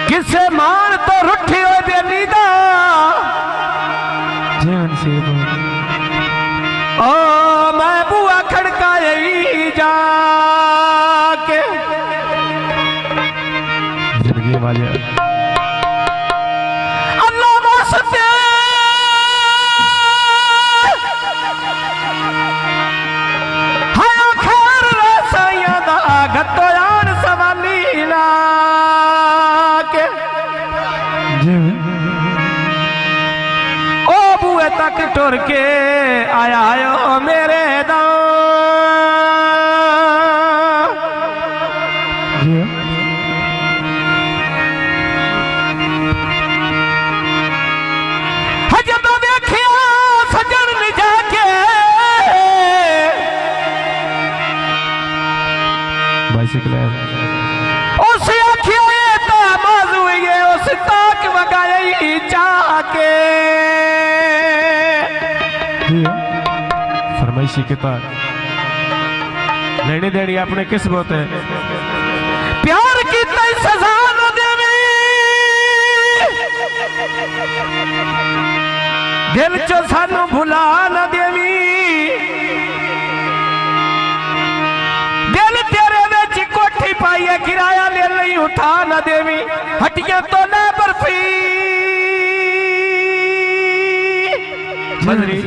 किसे मान तो रुठी हो बेली दा जीवन से ओ मैं बुआ खड़काई जाके जिंदगी वाले अल्लाह वास्ते हाय खैर रसाया दा गतोयान सवाली ला ओ बुए तक टुर के आया आयो मेरे जब देखिया सजन नहीं जाके बाइसिकल उस आखिया तो माजू ये उस ताक वगाई जाके फरमाइशी के पास लेनी देनी अपने किस्मत है प्यार की तई सजा न देवी दिल चो सानू भुला न देवी दिल तेरे विच कोठी पाई है किराया ले लई उठा न देवी हटिया तो न बर्फी बदरी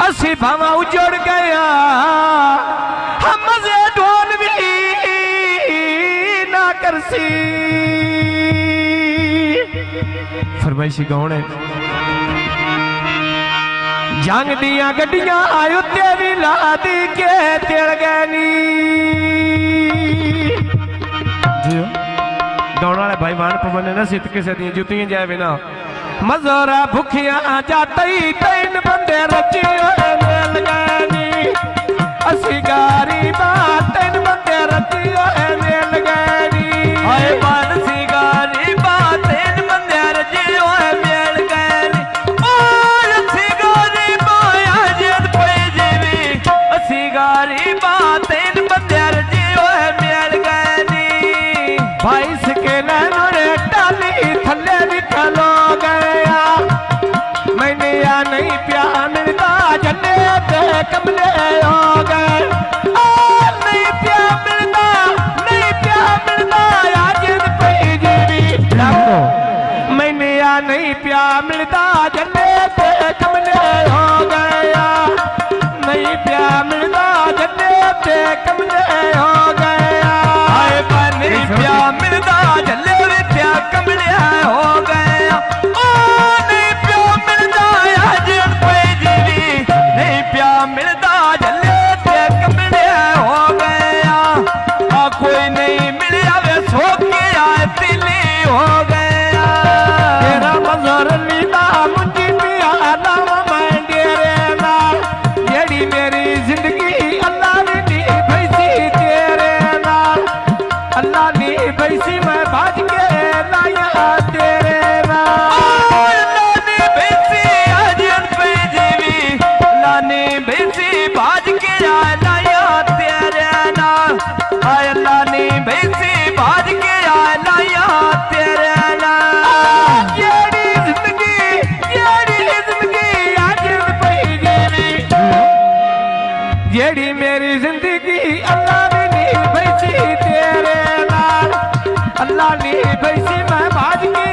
असी भावा उजड़ गया हम मजे ढोल भी ना करसी फरमाइशी कौन है जंग दिया गड्डियां आयु तेरी लादी के तेड़ गैनी दौड़ वाले भाई मान पवन ने सित किसे दी जुतियां जाए बिना मजोरा भुखिया जाते ही तीन बंदे रची मेल गैनी असी गारी बात तीन बंदे रची मेल गैनी हाय बात सी गारी बात तीन बंदे रची मेल गैनी असी गारी बाया जद पे जीवी असी गारी बात तीन बंदे रची मेल गैनी भाई सके नैनो रे टाली थले भी खलो गया मैंने या नहीं प्या मिलता जन्ने ते कमले हो गए नहीं प्या मिलता आज पे जीवी मैंने या नहीं प्या मिलता जन्ने ते कमले हो गया नहीं प्या मिलता जन्ने ते कमले हो गया हाय नहीं प्या मिलता जन्ने ते कमले हो गया नहीं प्या मिलता आज पे जीवी नहीं प्या मिलता जन्ने ते कमले हो गया कोई नहीं मिलिया वे सो के आए तिली हो गया तेरा मजर लीला मुझी पिया नाम मैं डेरे ना जेड़ी मेरी जिंदगी अल्लाह ने दी भैसी तेरे नाल अल्लाह ने भैसी मैं भाज के लाया तेरे नाल अल्लाह ने भैसी आज पे जीवी अल्लाह ने भैसी भाज के लाया तेरे नाल अल्लाह ने भैसी भाज के लाया तेरे नाल जेड़ी जिंदगी आज पे जीवी जेड़ी मेरी जिंदगी अल्लाह ने दी भैसी तेरे नाल अल्लाह ने भैसी मैं भाज के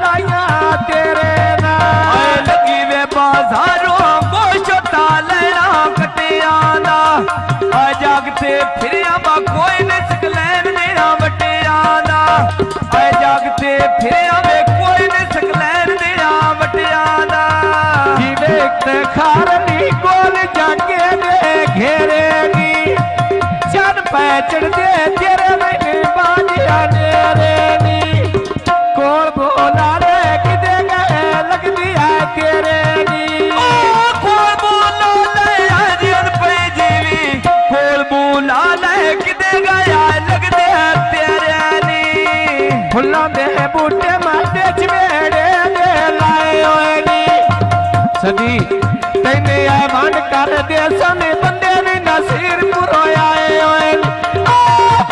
लाया तेरे नाल लगी वे बाजारों को छोटा लेना कटिया ना जागते फिर कोई नहीं सकलैन मेरा बटिया ना जागते फिर कोई नहीं सकलैन मेरा बटिया ना खारनी गोल जाके दे घेरेगी चन पैचड़ दे तेरे मैंने बाजिया नेरेनी कोल बोला रे किदे गए लगदी है तेरे नी कोल बोला ले आज पे जीवी कोल बोला ले किदे गया लगदे तेरे नी फुल्लां दे बूटे माते चवेड़े दे लाए होए नी सदी तैने आ वंड कर दे सने बंदे भी नसीर पुरो आए होए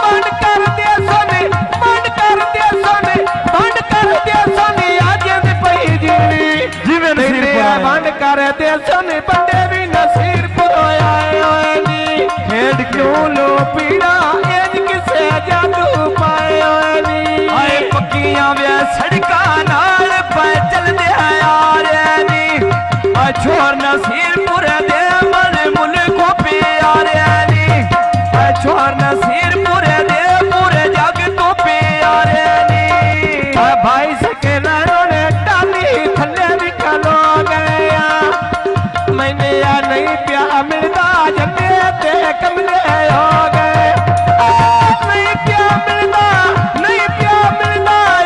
वंड कर दे सने वंड कर दे सने वंड कर दे सने आज दे पई जीवी जिवें तैने आ वंड कर दे सने बंदे भी नसीर पुरो आए होए नी खेड क्यों लो पीड़ा एज किसे जादू पाए होए नी आए पक्कियां वे सड़का नाल पे चलदे यार नी आ छोर नसीरपुर दे मन मुल्को प्यारे नी आ छोर नसीरपुर दे पूरे जग तो प्यारे नी आ भाई सके ने डाली थले भी खलो गया मैंने या नहीं प्या मिलता जन्ने ते कमले हो गए नहीं प्या मिलता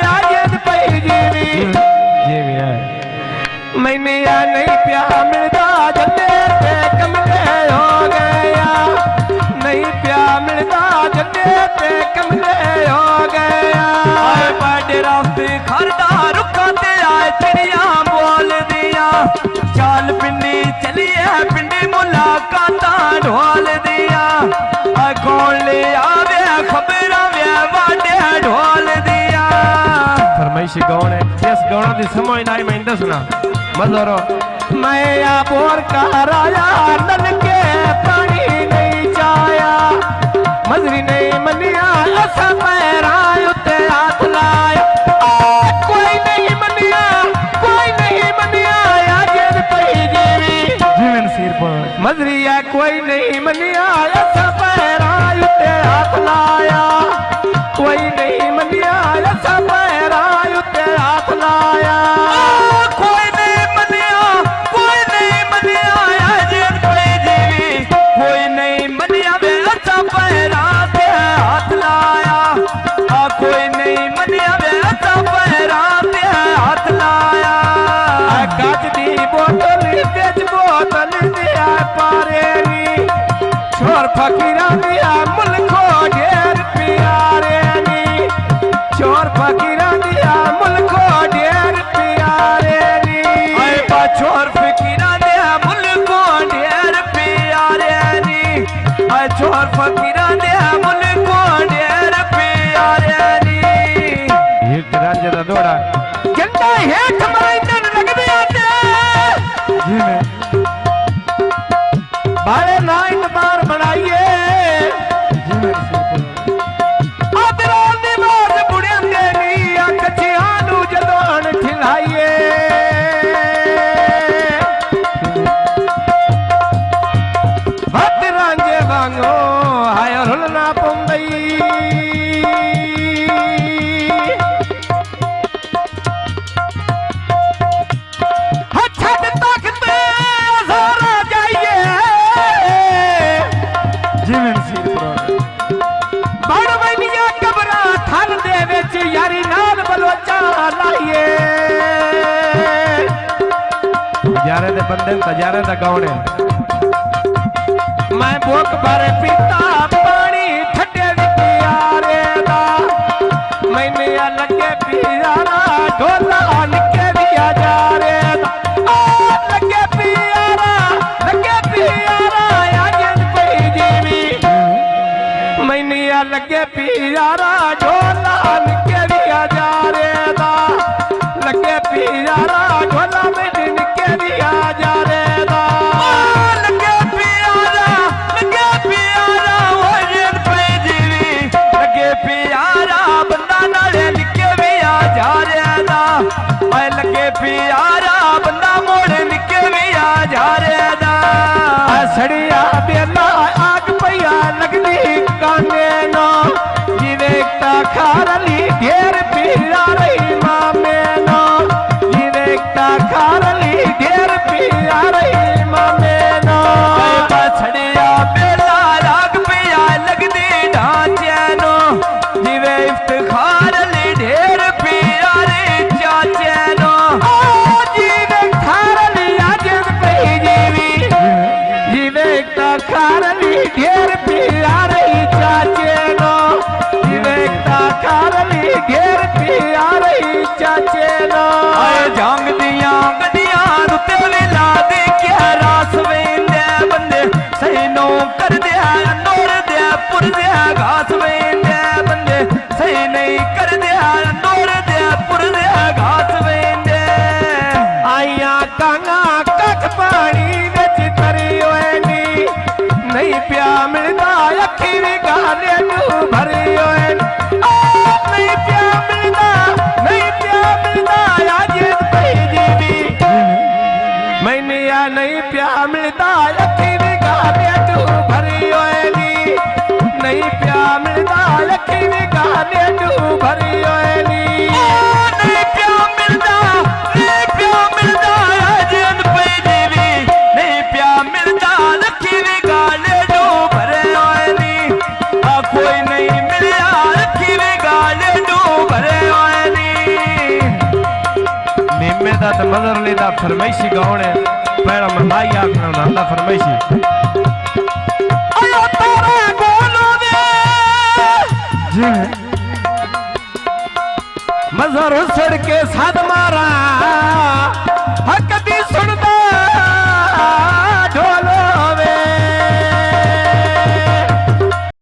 याद पई जीवी है मैंने या नहीं प्या मिलता जन्ने ते कमले हो गया नहीं प्या मिलता जन्ने ते कमले हो गया आए बड़े रास्ते खरदा रुखा ते आए चिड़िया बोल दिया चाल पिंडी चलिए पिंडी मुलाकात ढोल दिया कौन ले आवे खबर वे वाडे ढोल दिया फरमाइशी गौण है जिस गौणा दी समझ ना आई मैं दसना मजरो मैं या बोर का राया नल के पानी नहीं चाया मजरी नहीं मनिया असा पैरा उते हाथ लाया कोई नहीं मनिया याद पई जीवी जीवन सिर पर मजरी है कोई नहीं मनिया असा पैरा उते हाथ लाया कोई नहीं मनिया असा पैरा उते हाथ लाया कोई नहीं मनिया जीवन पे जीवी कोई नहीं मनिया वे अच्छा पैरा ते हाथ लाया कोई नहीं मनिया वे अच्छा पैरा ते हाथ लाया काच दी बोतल बेच बोतल दिया पारे नी छोर फकीरा दिया मुल्को ढेर प्यारे नी छोर फकीरा दिया मुल्को ढेर प्यारे नी आए छोर फकीरा दे मुल्को ढेर प्यारे नी आए छोर फकीरा दे मुल्को ढेर प्यारे नी एक रांझे दा दोड़ा गंदा हेठ मराइंदन लगदे आते जी मैं बाले ना इंतजार बनाइए जी मेरे सिर पर आदराल दी बात बुढ़ियां दे नी कच्चियां नू जदों ठिलाइए हथ रांझे वांगो हाय रुलना पौंदई यारी नाल बलोचा लाइए यारे दे बंदे तजारे दा गौणे मैं भूख भर पीता पानी ठंडे यारे दा मैंने लगे पियारा ढोला निके दिया जा रे दा लगे पियारा आज पई जीवी मैंने लगे पियारा ढोला निके दिया जा रे दा लगे पियारा ढोला में निके दिया जा रे दा लगे प्यारा वो जिन पे जीवी लगे प्यारा बंदा नाले निके भी आ जा रे दा आए लगे प्यारा बंदा मोड़ निके भी आ जा रे दा सड़िया बेला आग पैया लगनी काने नो जिवेकता खारली ढेर पीरा रही मामे नो जिवेकता खार मिलता लखी भी गाने तू भरी होनी नहीं प्या मिलता अजन पे देवी नहीं प्या मिलता लखी भी गाने तू भरे होनी आ कोई नहीं मिलया लखी भी गाने तू भरे होनी निम्मे दा ते मजरली दा फरमाइशी गाउण है पहला मलाई आखना दा फरमाइशी आयो तारे बोलो दे जी मजर सड़ के साध मारा